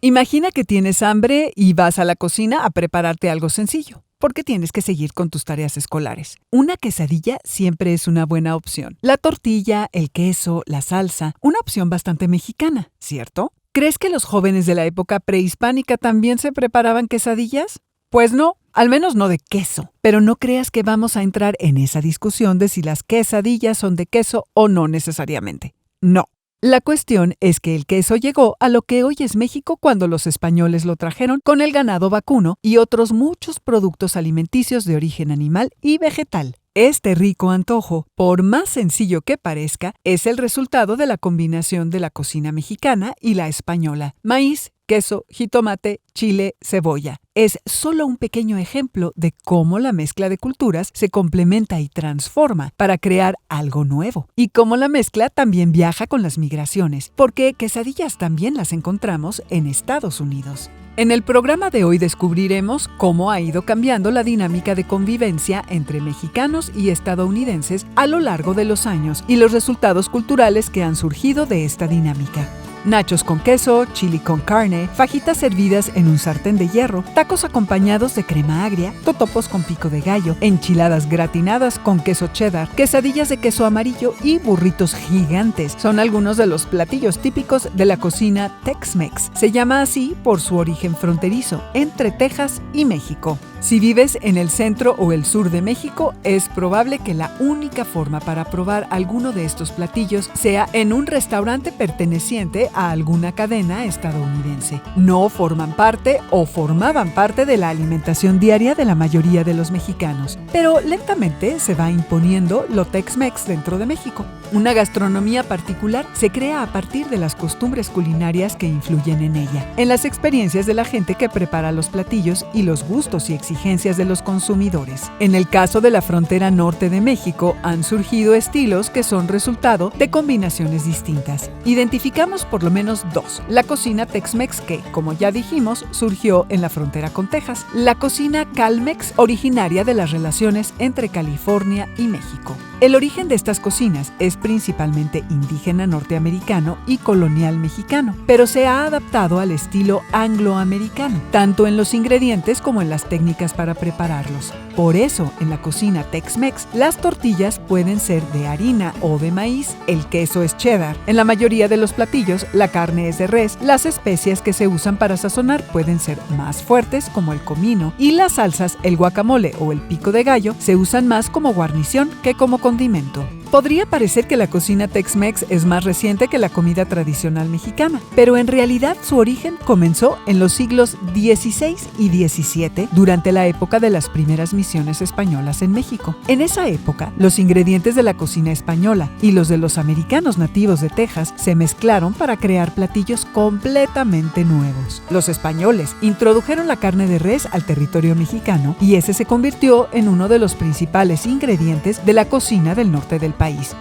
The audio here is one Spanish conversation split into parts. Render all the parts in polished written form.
Imagina que tienes hambre y vas a la cocina a prepararte algo sencillo, porque tienes que seguir con tus tareas escolares. Una quesadilla siempre es una buena opción. La tortilla, el queso, la salsa, una opción bastante mexicana, ¿cierto? ¿Crees que los jóvenes de la época prehispánica también se preparaban quesadillas? Pues no, al menos no de queso. Pero no creas que vamos a entrar en esa discusión de si las quesadillas son de queso o no necesariamente. No. La cuestión es que el queso llegó a lo que hoy es México cuando los españoles lo trajeron con el ganado vacuno y otros muchos productos alimenticios de origen animal y vegetal. Este rico antojo, por más sencillo que parezca, es el resultado de la combinación de la cocina mexicana y la española. Maíz, queso, jitomate, chile, cebolla. Es solo un pequeño ejemplo de cómo la mezcla de culturas se complementa y transforma para crear algo nuevo. Y cómo la mezcla también viaja con las migraciones, porque quesadillas también las encontramos en Estados Unidos. En el programa de hoy descubriremos cómo ha ido cambiando la dinámica de convivencia entre mexicanos y estadounidenses a lo largo de los años y los resultados culturales que han surgido de esta dinámica. Nachos con queso, chili con carne, fajitas servidas en un sartén de hierro, tacos acompañados de crema agria, totopos con pico de gallo, enchiladas gratinadas con queso cheddar, quesadillas de queso amarillo y burritos gigantes. Son algunos de los platillos típicos de la cocina Tex-Mex. Se llama así por su origen fronterizo, entre Texas y México. Si vives en el centro o el sur de México, es probable que la única forma para probar alguno de estos platillos sea en un restaurante perteneciente a alguna cadena estadounidense. No forman parte o formaban parte de la alimentación diaria de la mayoría de los mexicanos, pero lentamente se va imponiendo lo Tex-Mex dentro de México. Una gastronomía particular se crea a partir de las costumbres culinarias que influyen en ella, en las experiencias de la gente que prepara los platillos y los gustos y exigencias de los consumidores. En el caso de la frontera norte de México, han surgido estilos que son resultado de combinaciones distintas. Identificamos por lo menos dos. La cocina Tex-Mex que, como ya dijimos, surgió en la frontera con Texas. La cocina Cal-Mex, originaria de las relaciones entre California y México. El origen de estas cocinas es principalmente indígena norteamericano y colonial mexicano, pero se ha adaptado al estilo angloamericano, tanto en los ingredientes como en las técnicas para prepararlos. Por eso, en la cocina Tex-Mex, las tortillas pueden ser de harina o de maíz, el queso es cheddar. En la mayoría de los platillos, la carne es de res, las especias que se usan para sazonar pueden ser más fuertes, como el comino, y las salsas, el guacamole o el pico de gallo, se usan más como guarnición que como condimento. Podría parecer que la cocina Tex-Mex es más reciente que la comida tradicional mexicana, pero en realidad su origen comenzó en los siglos XVI y XVII, durante la época de las primeras misiones españolas en México. En esa época, los ingredientes de la cocina española y los de los americanos nativos de Texas se mezclaron para crear platillos completamente nuevos. Los españoles introdujeron la carne de res al territorio mexicano y ese se convirtió en uno de los principales ingredientes de la cocina del norte del país.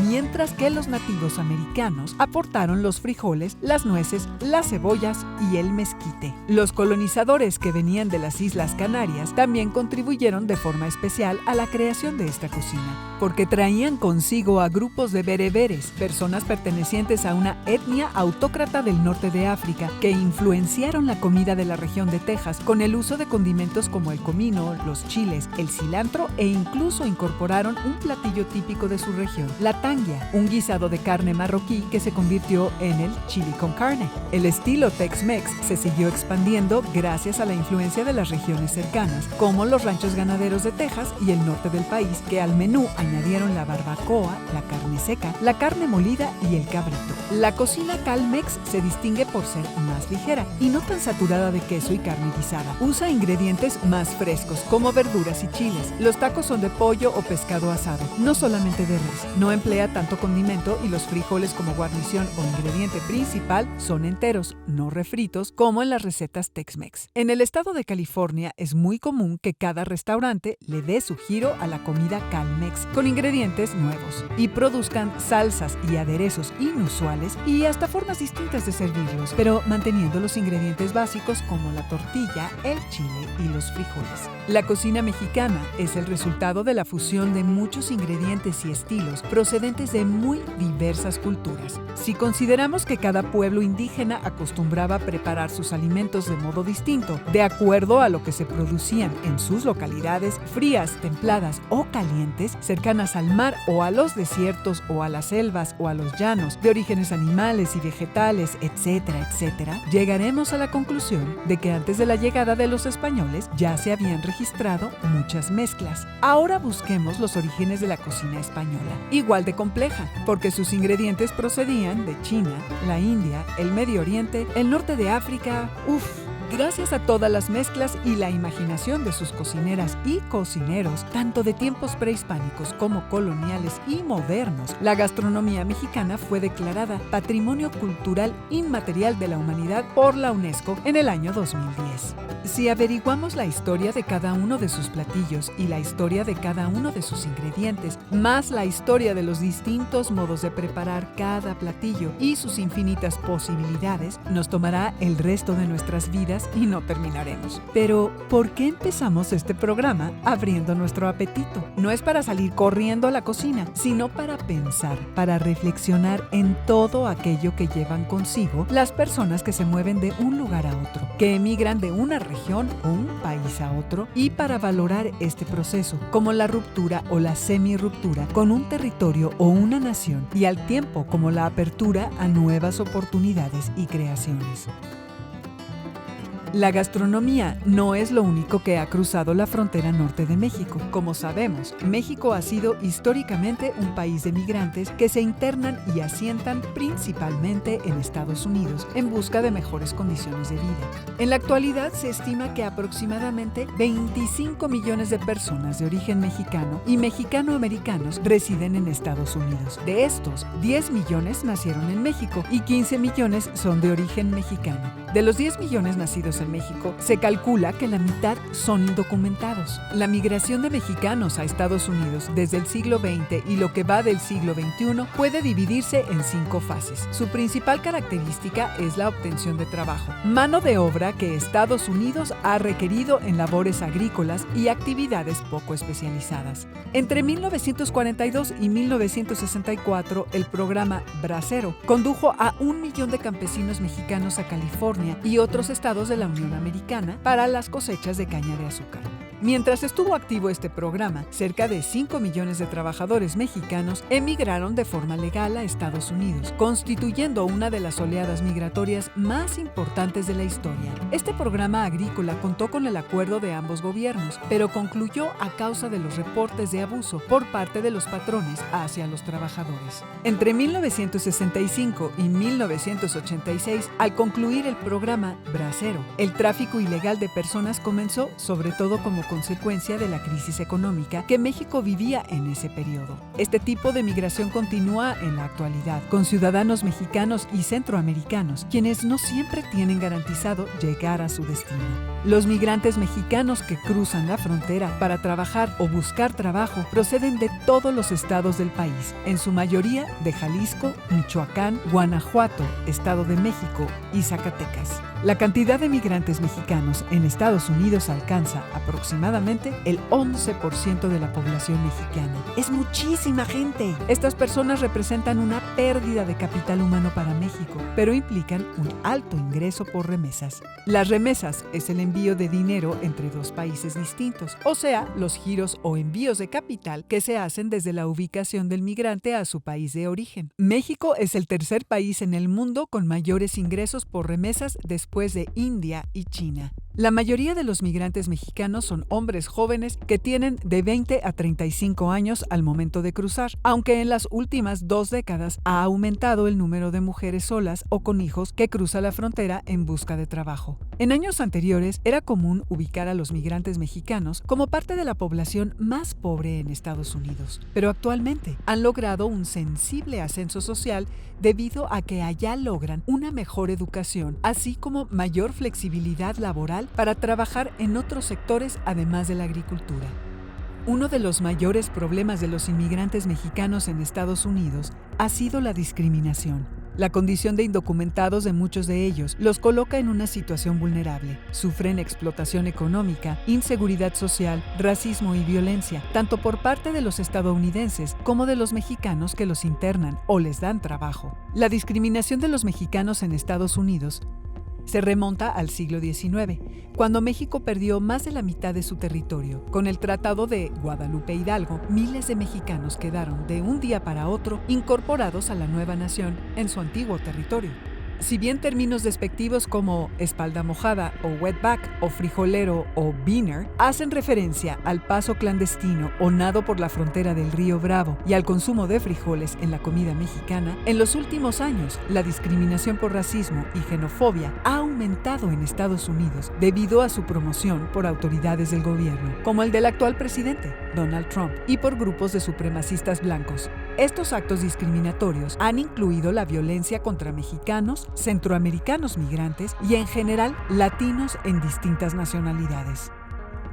Mientras que los nativos americanos aportaron los frijoles, las nueces, las cebollas y el mezquite. Los colonizadores que venían de las Islas Canarias también contribuyeron de forma especial a la creación de esta cocina, porque traían consigo a grupos de bereberes, personas pertenecientes a una etnia autócrata del norte de África, que influenciaron la comida de la región de Texas con el uso de condimentos como el comino, los chiles, el cilantro e incluso incorporaron un platillo típico de su región, la tangia, un guisado de carne marroquí que se convirtió en el chili con carne. El estilo Tex-Mex se siguió expandiendo gracias a la influencia de las regiones cercanas, como los ranchos ganaderos de Texas y el norte del país, que al menú añadieron la barbacoa, la carne seca, la carne molida y el cabrito. La cocina Cal-Mex se distingue por ser más ligera y no tan saturada de queso y carne guisada. Usa ingredientes más frescos, como verduras y chiles. Los tacos son de pollo o pescado asado, no solamente de res. No emplea tanto condimento y los frijoles como guarnición o ingrediente principal son enteros, no refritos, como en las recetas Tex-Mex. En el estado de California es muy común que cada restaurante le dé su giro a la comida Cal-Mex con ingredientes nuevos y produzcan salsas y aderezos inusuales y hasta formas distintas de servirlos, pero manteniendo los ingredientes básicos como la tortilla, el chile y los frijoles. La cocina mexicana es el resultado de la fusión de muchos ingredientes y estilos procedentes de muy diversas culturas. Si consideramos que cada pueblo indígena acostumbraba a preparar sus alimentos de modo distinto, de acuerdo a lo que se producían en sus localidades, frías, templadas o calientes, cercanas al mar o a los desiertos o a las selvas o a los llanos, de orígenes animales y vegetales, etcétera, etcétera, llegaremos a la conclusión de que antes de la llegada de los españoles ya se habían registrado muchas mezclas. Ahora busquemos los orígenes de la cocina española, igual de compleja, porque sus ingredientes procedían de China, la India, el Medio Oriente, el norte de África. Gracias a todas las mezclas y la imaginación de sus cocineras y cocineros, tanto de tiempos prehispánicos como coloniales y modernos, la gastronomía mexicana fue declarada Patrimonio Cultural Inmaterial de la Humanidad por la UNESCO en el año 2010. Si averiguamos la historia de cada uno de sus platillos y la historia de cada uno de sus ingredientes, más la historia de los distintos modos de preparar cada platillo y sus infinitas posibilidades, nos tomará el resto de nuestras vidas y no terminaremos. Pero, ¿por qué empezamos este programa abriendo nuestro apetito? No es para salir corriendo a la cocina, sino para pensar, para reflexionar en todo aquello que llevan consigo las personas que se mueven de un lugar a otro, que emigran de una región o un país a otro, y para valorar este proceso como la ruptura o la semi-ruptura con un territorio o una nación, y al tiempo como la apertura a nuevas oportunidades y creaciones. La gastronomía no es lo único que ha cruzado la frontera norte de México. Como sabemos, México ha sido históricamente un país de migrantes que se internan y asientan principalmente en Estados Unidos en busca de mejores condiciones de vida. En la actualidad se estima que aproximadamente 25 millones de personas de origen mexicano y mexicano-americanos residen en Estados Unidos. De estos, 10 millones nacieron en México y 15 millones son de origen mexicano. De los 10 millones nacidos en México, se calcula que la mitad son indocumentados. La migración de mexicanos a Estados Unidos desde el siglo XX y lo que va del siglo XXI puede dividirse en 5 fases. Su principal característica es la obtención de trabajo, mano de obra que Estados Unidos ha requerido en labores agrícolas y actividades poco especializadas. Entre 1942 y 1964, el programa Bracero condujo a 1 millón de campesinos mexicanos a California y otros estados de la Unión Americana para las cosechas de caña de azúcar. Mientras estuvo activo este programa, cerca de 5 millones de trabajadores mexicanos emigraron de forma legal a Estados Unidos, constituyendo una de las oleadas migratorias más importantes de la historia. Este programa agrícola contó con el acuerdo de ambos gobiernos, pero concluyó a causa de los reportes de abuso por parte de los patrones hacia los trabajadores. Entre 1965 y 1986, al concluir el programa Bracero, el tráfico ilegal de personas comenzó, sobre todo como consecuencia de la crisis económica que México vivía en ese periodo. Este tipo de migración continúa en la actualidad, con ciudadanos mexicanos y centroamericanos, quienes no siempre tienen garantizado llegar a su destino. Los migrantes mexicanos que cruzan la frontera para trabajar o buscar trabajo proceden de todos los estados del país, en su mayoría de Jalisco, Michoacán, Guanajuato, Estado de México y Zacatecas. La cantidad de migrantes mexicanos en Estados Unidos alcanza aproximadamente el 11% de la población mexicana. ¡Es muchísima gente! Estas personas representan una pérdida de capital humano para México, pero implican un alto ingreso por remesas. Las remesas es el envío de dinero entre dos países distintos, o sea, los giros o envíos de capital que se hacen desde la ubicación del migrante a su país de origen. México es el tercer país en el mundo con mayores ingresos por remesas después de India y China. La mayoría de los migrantes mexicanos son hombres jóvenes que tienen de 20 a 35 años al momento de cruzar, aunque en las últimas 2 décadas ha aumentado el número de mujeres solas o con hijos que cruzan la frontera en busca de trabajo. En años anteriores era común ubicar a los migrantes mexicanos como parte de la población más pobre en Estados Unidos, pero actualmente han logrado un sensible ascenso social debido a que allá logran una mejor educación, así como mayor flexibilidad laboral para trabajar en otros sectores además de la agricultura. Uno de los mayores problemas de los inmigrantes mexicanos en Estados Unidos ha sido la discriminación. La condición de indocumentados de muchos de ellos los coloca en una situación vulnerable. Sufren explotación económica, inseguridad social, racismo y violencia, tanto por parte de los estadounidenses como de los mexicanos que los internan o les dan trabajo. La discriminación de los mexicanos en Estados Unidos se remonta al siglo XIX, cuando México perdió más de la mitad de su territorio. Con el Tratado de Guadalupe Hidalgo, miles de mexicanos quedaron de un día para otro incorporados a la nueva nación en su antiguo territorio. Si bien términos despectivos como espalda mojada o wetback o frijolero o beaner hacen referencia al paso clandestino o nado por la frontera del río Bravo y al consumo de frijoles en la comida mexicana, en los últimos años la discriminación por racismo y xenofobia ha aumentado en Estados Unidos debido a su promoción por autoridades del gobierno, como el del actual presidente, Donald Trump, y por grupos de supremacistas blancos. Estos actos discriminatorios han incluido la violencia contra mexicanos, centroamericanos migrantes y en general latinos en distintas nacionalidades.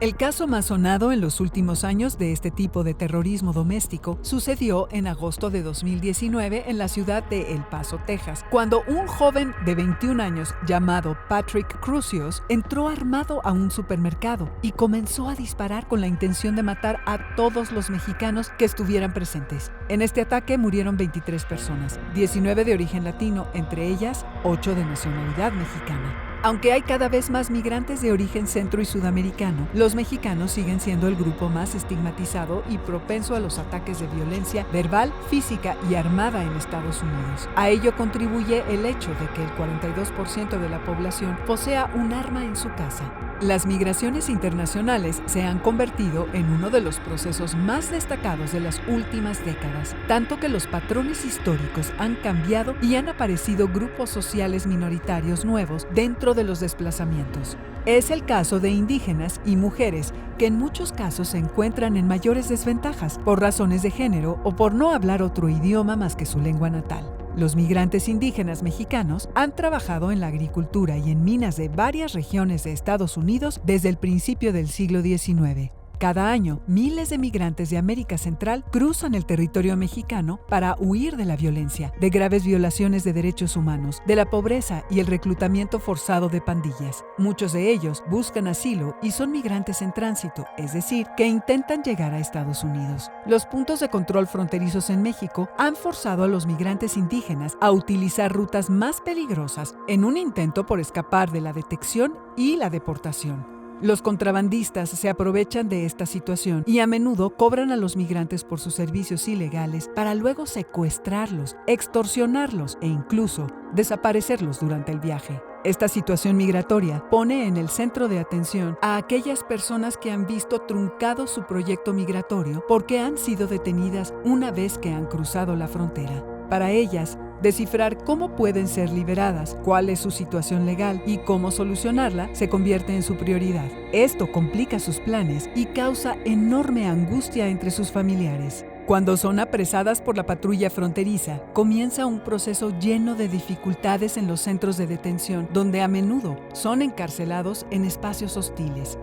El caso más sonado en los últimos años de este tipo de terrorismo doméstico sucedió en agosto de 2019 en la ciudad de El Paso, Texas, cuando un joven de 21 años llamado Patrick Crusius entró armado a un supermercado y comenzó a disparar con la intención de matar a todos los mexicanos que estuvieran presentes. En este ataque murieron 23 personas, 19 de origen latino, entre ellas 8 de nacionalidad mexicana. Aunque hay cada vez más migrantes de origen centro y sudamericano, los mexicanos siguen siendo el grupo más estigmatizado y propenso a los ataques de violencia verbal, física y armada en Estados Unidos. A ello contribuye el hecho de que el 42% de la población posea un arma en su casa. Las migraciones internacionales se han convertido en uno de los procesos más destacados de las últimas décadas, tanto que los patrones históricos han cambiado y han aparecido grupos sociales minoritarios nuevos dentro de los desplazamientos. Es el caso de indígenas y mujeres que en muchos casos se encuentran en mayores desventajas por razones de género o por no hablar otro idioma más que su lengua natal. Los migrantes indígenas mexicanos han trabajado en la agricultura y en minas de varias regiones de Estados Unidos desde el principio del siglo XIX. Cada año, miles de migrantes de América Central cruzan el territorio mexicano para huir de la violencia, de graves violaciones de derechos humanos, de la pobreza y el reclutamiento forzado de pandillas. Muchos de ellos buscan asilo y son migrantes en tránsito, es decir, que intentan llegar a Estados Unidos. Los puntos de control fronterizos en México han forzado a los migrantes indígenas a utilizar rutas más peligrosas en un intento por escapar de la detección y la deportación. Los contrabandistas se aprovechan de esta situación y a menudo cobran a los migrantes por sus servicios ilegales para luego secuestrarlos, extorsionarlos e incluso desaparecerlos durante el viaje. Esta situación migratoria pone en el centro de atención a aquellas personas que han visto truncado su proyecto migratorio porque han sido detenidas una vez que han cruzado la frontera. Para ellas, descifrar cómo pueden ser liberadas, cuál es su situación legal y cómo solucionarla se convierte en su prioridad. Esto complica sus planes y causa enorme angustia entre sus familiares. Cuando son apresadas por la patrulla fronteriza, comienza un proceso lleno de dificultades en los centros de detención, donde a menudo son encarcelados en espacios hostiles.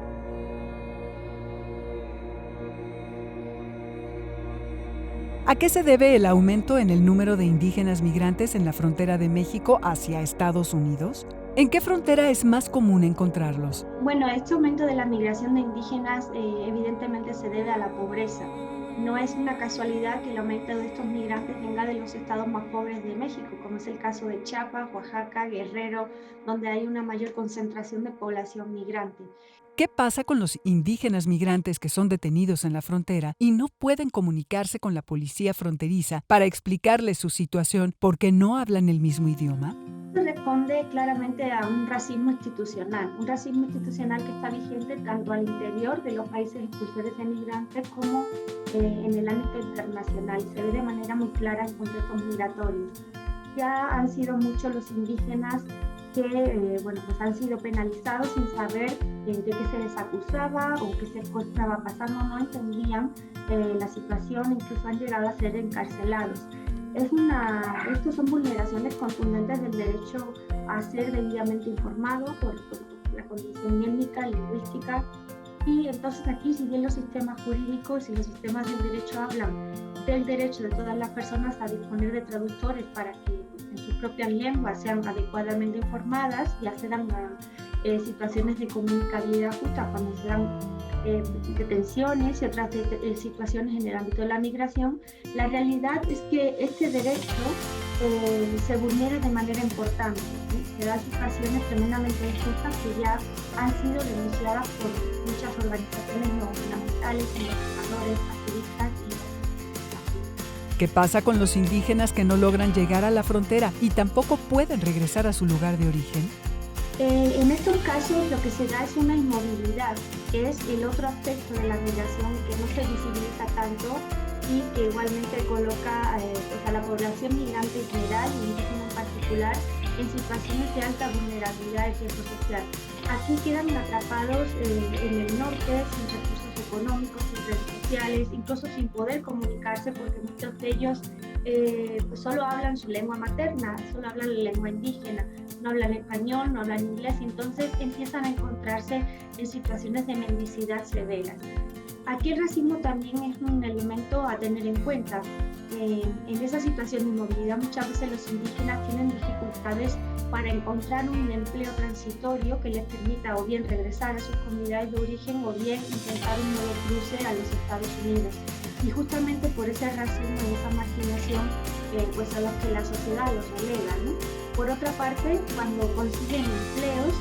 ¿A qué se debe el aumento en el número de indígenas migrantes en la frontera de México hacia Estados Unidos? ¿En qué frontera es más común encontrarlos? Bueno, este aumento de la migración de indígenas evidentemente se debe a la pobreza. No es una casualidad que el aumento de estos migrantes venga de los estados más pobres de México, como es el caso de Chiapas, Oaxaca, Guerrero, donde hay una mayor concentración de población migrante. ¿Qué pasa con los indígenas migrantes que son detenidos en la frontera y no pueden comunicarse con la policía fronteriza para explicarles su situación porque no hablan el mismo idioma? Responde claramente a un racismo institucional que está vigente tanto al interior de los países expulsores de migrantes como en el ámbito internacional. Se ve de manera muy clara en contextos migratorios. Ya han sido muchos los indígenas que pues han sido penalizados sin saber de qué se les acusaba o qué se estaba pasando, no entendían la situación, incluso han llegado a ser encarcelados. Estos son vulneraciones contundentes del derecho a ser debidamente informado por la condición étnica, lingüística. Y entonces aquí, si bien los sistemas jurídicos y los sistemas del derecho hablan del derecho de todas las personas a disponer de traductores para que en su propias lenguas sean adecuadamente informadas y accedan a situaciones de comunicabilidad justa cuando se dan detenciones y otras situaciones en el ámbito de la migración, la realidad es que este derecho se vulnera de manera importante. Se dan situaciones tremendamente injustas que ya han sido denunciadas por muchas organizaciones no gubernamentales, investigadores, activistas y... ¿Qué pasa con los indígenas que no logran llegar a la frontera y tampoco pueden regresar a su lugar de origen? En estos casos lo que se da es una inmovilidad, que es el otro aspecto de la migración que no se visibiliza tanto y que igualmente coloca a la población migrante en general y indígena en particular en situaciones de alta vulnerabilidad y riesgo social. Aquí quedan atrapados en el norte, sin recursos económicos, sin redes sociales, incluso sin poder comunicarse porque muchos de ellos pues solo hablan su lengua materna, solo hablan la lengua indígena, no hablan español, no hablan inglés, y entonces empiezan a encontrarse en situaciones de mendicidad severas. Aquí el racismo también es un elemento a tener en cuenta. En esa situación de inmovilidad muchas veces los indígenas tienen dificultades para encontrar un empleo transitorio que les permita o bien regresar a sus comunidades de origen o bien intentar un nuevo cruce a los Estados Unidos. Y justamente por ese racismo y esa marginación pues a los que la sociedad los relega, ¿no? Por otra parte, cuando consiguen empleos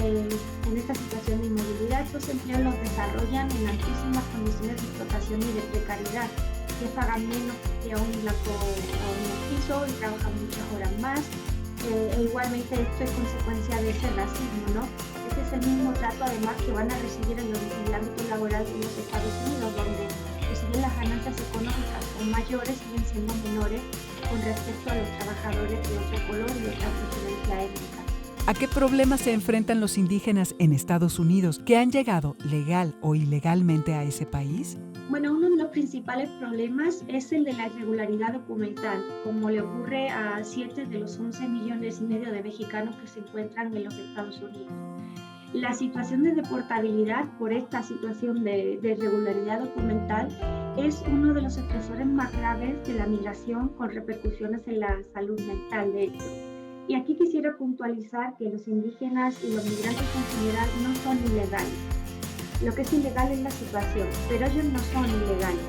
en esta situación de inmovilidad, estos empleos los desarrollan en altísimas condiciones de explotación y de precariedad, que pagan menos que a un blanco o un mestizo y trabajan muchas horas más. Igualmente esto es consecuencia de ese racismo, ¿no? Ese es el mismo trato además que van a recibir en el ámbito laboral de los Estados Unidos, donde si bien las ganancias económicas son mayores, siguen siendo menores con respecto a los trabajadores de otro color y otra procedencia étnica. ¿A qué problemas se enfrentan los indígenas en Estados Unidos que han llegado legal o ilegalmente a ese país? Bueno, uno de los principales problemas es el de la irregularidad documental, como le ocurre a 7 de los 11 millones y medio de mexicanos que se encuentran en los Estados Unidos. La situación de deportabilidad por esta situación de irregularidad documental es uno de los estresores más graves de la migración con repercusiones en la salud mental, de hecho. Y aquí quisiera puntualizar que los indígenas y los migrantes en general no son ilegales. Lo que es ilegal es la situación, pero ellos no son ilegales.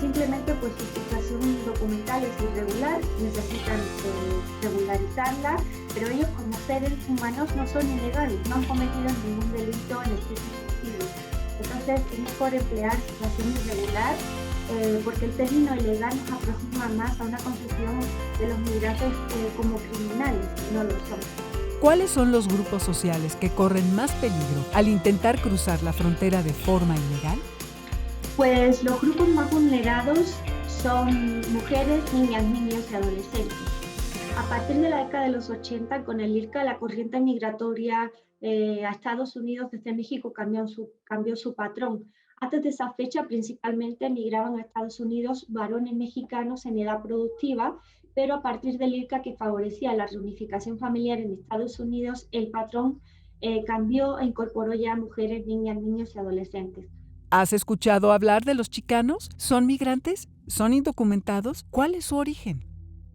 Simplemente pues su situación documental es irregular, necesitan regularizarla, pero ellos como seres humanos no son ilegales, no han cometido ningún delito en este sentido. Entonces es mejor emplear situación irregular porque el término ilegal nos aproxima más a una concepción de los migrantes como criminales, y no lo son. ¿Cuáles son los grupos sociales que corren más peligro al intentar cruzar la frontera de forma ilegal? Pues los grupos más vulnerados son mujeres, niñas, niños y adolescentes. A partir de la década de los 80, con el IRCA, la corriente migratoria a Estados Unidos desde México cambió su patrón. Antes de esa fecha, principalmente migraban a Estados Unidos varones mexicanos en edad productiva, pero a partir del IRCA, que favorecía la reunificación familiar en Estados Unidos, el patrón cambió e incorporó ya mujeres, niñas, niños y adolescentes. ¿Has escuchado hablar de los chicanos? ¿Son migrantes? ¿Son indocumentados? ¿Cuál es su origen?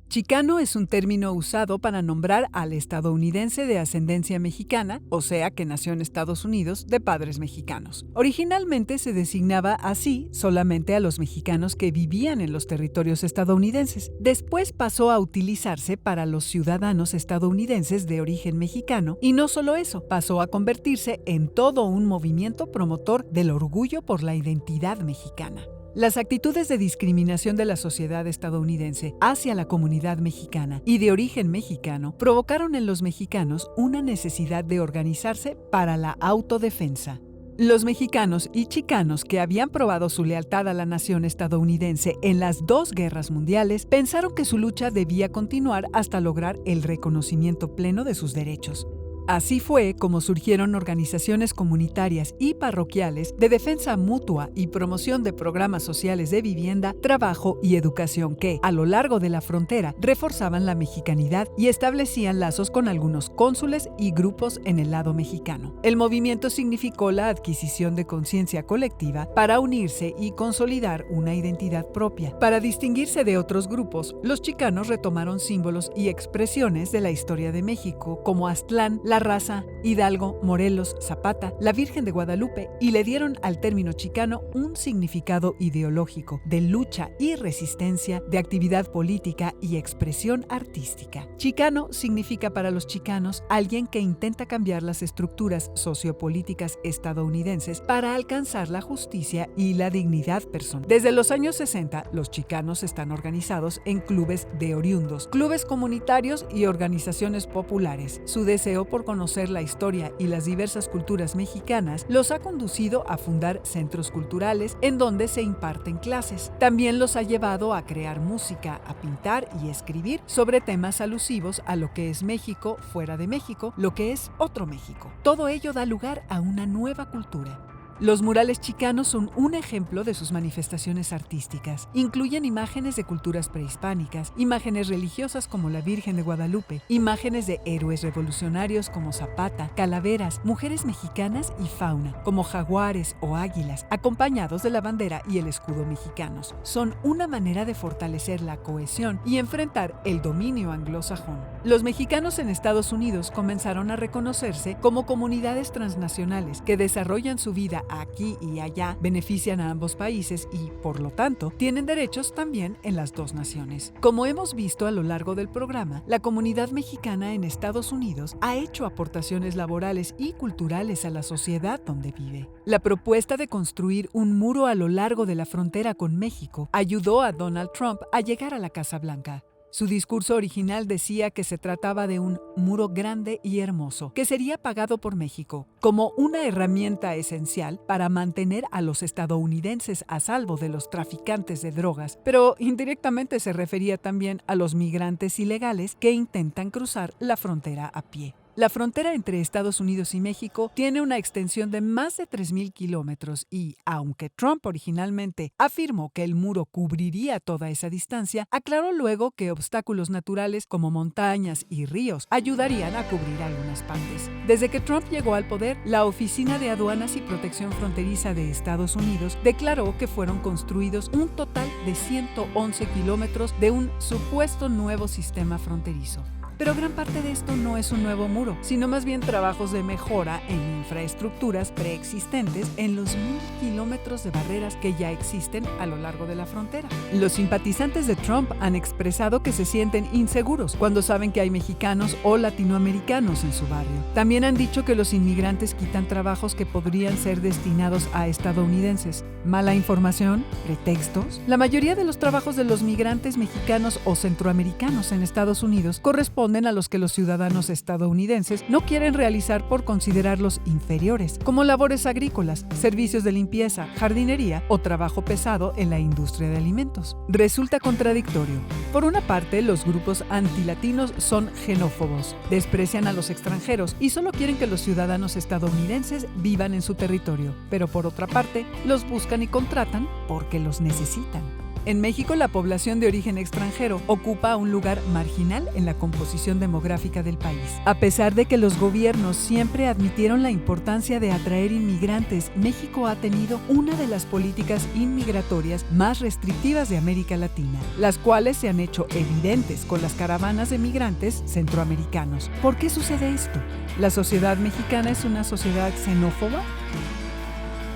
Chicano es un término usado para nombrar al estadounidense de ascendencia mexicana, o sea que nació en Estados Unidos de padres mexicanos. Originalmente se designaba así solamente a los mexicanos que vivían en los territorios estadounidenses. Después pasó a utilizarse para los ciudadanos estadounidenses de origen mexicano, y no solo eso, pasó a convertirse en todo un movimiento promotor del orgullo por la identidad mexicana. Las actitudes de discriminación de la sociedad estadounidense hacia la comunidad mexicana y de origen mexicano provocaron en los mexicanos una necesidad de organizarse para la autodefensa. Los mexicanos y chicanos que habían probado su lealtad a la nación estadounidense en las 2 guerras mundiales pensaron que su lucha debía continuar hasta lograr el reconocimiento pleno de sus derechos. Así fue como surgieron organizaciones comunitarias y parroquiales de defensa mutua y promoción de programas sociales de vivienda, trabajo y educación que, a lo largo de la frontera, reforzaban la mexicanidad y establecían lazos con algunos cónsules y grupos en el lado mexicano. El movimiento significó la adquisición de conciencia colectiva para unirse y consolidar una identidad propia. Para distinguirse de otros grupos, los chicanos retomaron símbolos y expresiones de la historia de México, como Aztlán, La Raza, Hidalgo, Morelos, Zapata, la Virgen de Guadalupe, y le dieron al término chicano un significado ideológico de lucha y resistencia, de actividad política y expresión artística. Chicano significa para los chicanos alguien que intenta cambiar las estructuras sociopolíticas estadounidenses para alcanzar la justicia y la dignidad personal. Desde los años 60, los chicanos están organizados en clubes de oriundos, clubes comunitarios y organizaciones populares. Su deseo por conocer la historia y las diversas culturas mexicanas los ha conducido a fundar centros culturales en donde se imparten clases. También los ha llevado a crear música, a pintar y escribir sobre temas alusivos a lo que es México fuera de México, lo que es otro México. Todo ello da lugar a una nueva cultura. Los murales chicanos son un ejemplo de sus manifestaciones artísticas. Incluyen imágenes de culturas prehispánicas, imágenes religiosas como la Virgen de Guadalupe, imágenes de héroes revolucionarios como Zapata, calaveras, mujeres mexicanas y fauna, como jaguares o águilas, acompañados de la bandera y el escudo mexicanos. Son una manera de fortalecer la cohesión y enfrentar el dominio anglosajón. Los mexicanos en Estados Unidos comenzaron a reconocerse como comunidades transnacionales que desarrollan su vida aquí y allá, benefician a ambos países y, por lo tanto, tienen derechos también en las dos naciones. Como hemos visto a lo largo del programa, la comunidad mexicana en Estados Unidos ha hecho aportaciones laborales y culturales a la sociedad donde vive. La propuesta de construir un muro a lo largo de la frontera con México ayudó a Donald Trump a llegar a la Casa Blanca. Su discurso original decía que se trataba de un muro grande y hermoso, que sería pagado por México, como una herramienta esencial para mantener a los estadounidenses a salvo de los traficantes de drogas, pero indirectamente se refería también a los migrantes ilegales que intentan cruzar la frontera a pie. La frontera entre Estados Unidos y México tiene una extensión de más de 3,000 kilómetros y, aunque Trump originalmente afirmó que el muro cubriría toda esa distancia, aclaró luego que obstáculos naturales como montañas y ríos ayudarían a cubrir algunas partes. Desde que Trump llegó al poder, la Oficina de Aduanas y Protección Fronteriza de Estados Unidos declaró que fueron construidos un total de 111 kilómetros de un supuesto nuevo sistema fronterizo. Pero gran parte de esto no es un nuevo muro, sino más bien trabajos de mejora en infraestructuras preexistentes en los 1,000 kilómetros de barreras que ya existen a lo largo de la frontera. Los simpatizantes de Trump han expresado que se sienten inseguros cuando saben que hay mexicanos o latinoamericanos en su barrio. También han dicho que los inmigrantes quitan trabajos que podrían ser destinados a estadounidenses. ¿Mala información? ¿Pretextos? La mayoría de los trabajos de los migrantes mexicanos o centroamericanos en Estados Unidos corresponden a los que los ciudadanos estadounidenses no quieren realizar por considerarlos inferiores, como labores agrícolas, servicios de limpieza, jardinería o trabajo pesado en la industria de alimentos. Resulta contradictorio. Por una parte, los grupos antilatinos son xenófobos, desprecian a los extranjeros y solo quieren que los ciudadanos estadounidenses vivan en su territorio, pero por otra parte, los buscan y contratan porque los necesitan. En México, la población de origen extranjero ocupa un lugar marginal en la composición demográfica del país. A pesar de que los gobiernos siempre admitieron la importancia de atraer inmigrantes, México ha tenido una de las políticas inmigratorias más restrictivas de América Latina, las cuales se han hecho evidentes con las caravanas de migrantes centroamericanos. ¿Por qué sucede esto? ¿La sociedad mexicana es una sociedad xenófoba?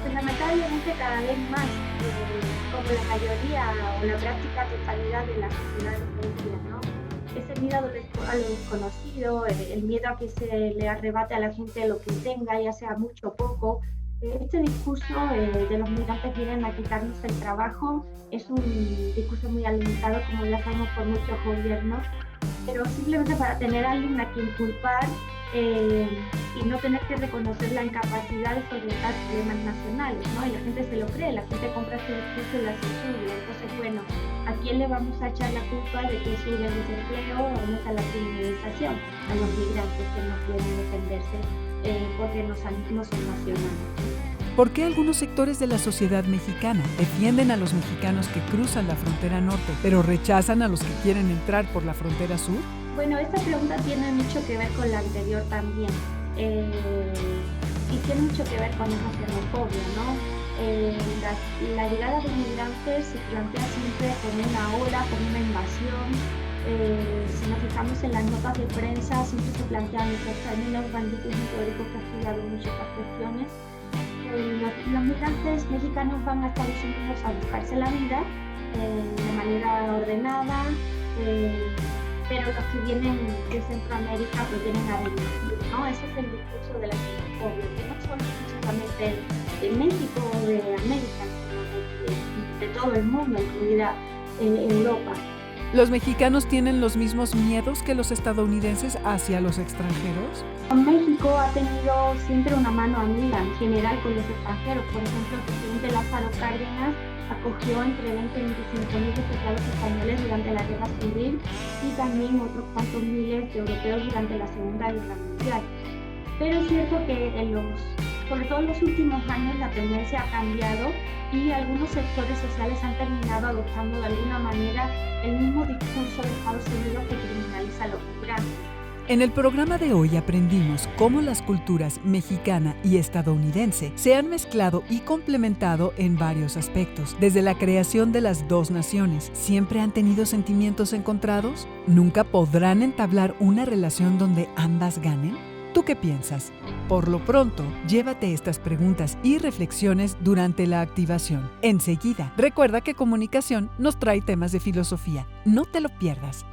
Pues lamentablemente cada vez más, como la mayoría o la práctica totalidad de la sociedad hoy, ¿no? Ese miedo a lo desconocido, el miedo a que se le arrebate a la gente lo que tenga, ya sea mucho o poco. Este discurso de los migrantes vienen a quitarnos el trabajo es un discurso muy alimentado, como ya sabemos, por muchos gobiernos, pero simplemente para tener a alguien a quien culpar y no tener que reconocer la incapacidad de solventar problemas nacionales, ¿no? Y la gente se lo cree, la gente compra este discurso y la sube. Entonces, bueno, ¿a quién le vamos a echar la culpa de que sube el desempleo o aumenta la criminalización? A los migrantes que no pueden defenderse porque no son nacionales. ¿Por qué algunos sectores de la sociedad mexicana defienden a los mexicanos que cruzan la frontera norte, pero rechazan a los que quieren entrar por la frontera sur? Bueno, esta pregunta tiene mucho que ver con la anterior también, y tiene mucho que ver con esa xenofobia, ¿no? La llegada de inmigrantes se plantea siempre como una ola, como una invasión. Si nos fijamos en las notas de prensa, siempre se plantean esos términos, bandidos históricos que ha estudiado muchas cuestiones. Los migrantes mexicanos van a Estados Unidos a buscarse la vida de manera ordenada, pero los que vienen de Centroamérica pues vienen a delinquir, ¿no? Ese es el discurso de la xenofobia, que no solo solamente de México o de América, sino de todo el mundo, incluida Europa. ¿Los mexicanos tienen los mismos miedos que los estadounidenses hacia los extranjeros? México ha tenido siempre una mano amiga en general con los extranjeros. Por ejemplo, el presidente Lázaro Cárdenas acogió entre 20 y 25.000 refugiados españoles durante la Guerra Civil y también otros cuantos miles de europeos durante la Segunda Guerra Mundial. Pero es cierto que sobre todo en los últimos años la tendencia ha cambiado y algunos sectores sociales han terminado adoptando de alguna manera el mismo discurso de Estados Unidos que criminaliza a los migrantes. En el programa de hoy aprendimos cómo las culturas mexicana y estadounidense se han mezclado y complementado en varios aspectos. Desde la creación de las dos naciones, ¿siempre han tenido sentimientos encontrados? ¿Nunca podrán entablar una relación donde ambas ganen? ¿Tú qué piensas? Por lo pronto, llévate estas preguntas y reflexiones durante la activación. Enseguida, recuerda que Comunicación nos trae temas de filosofía. No te lo pierdas.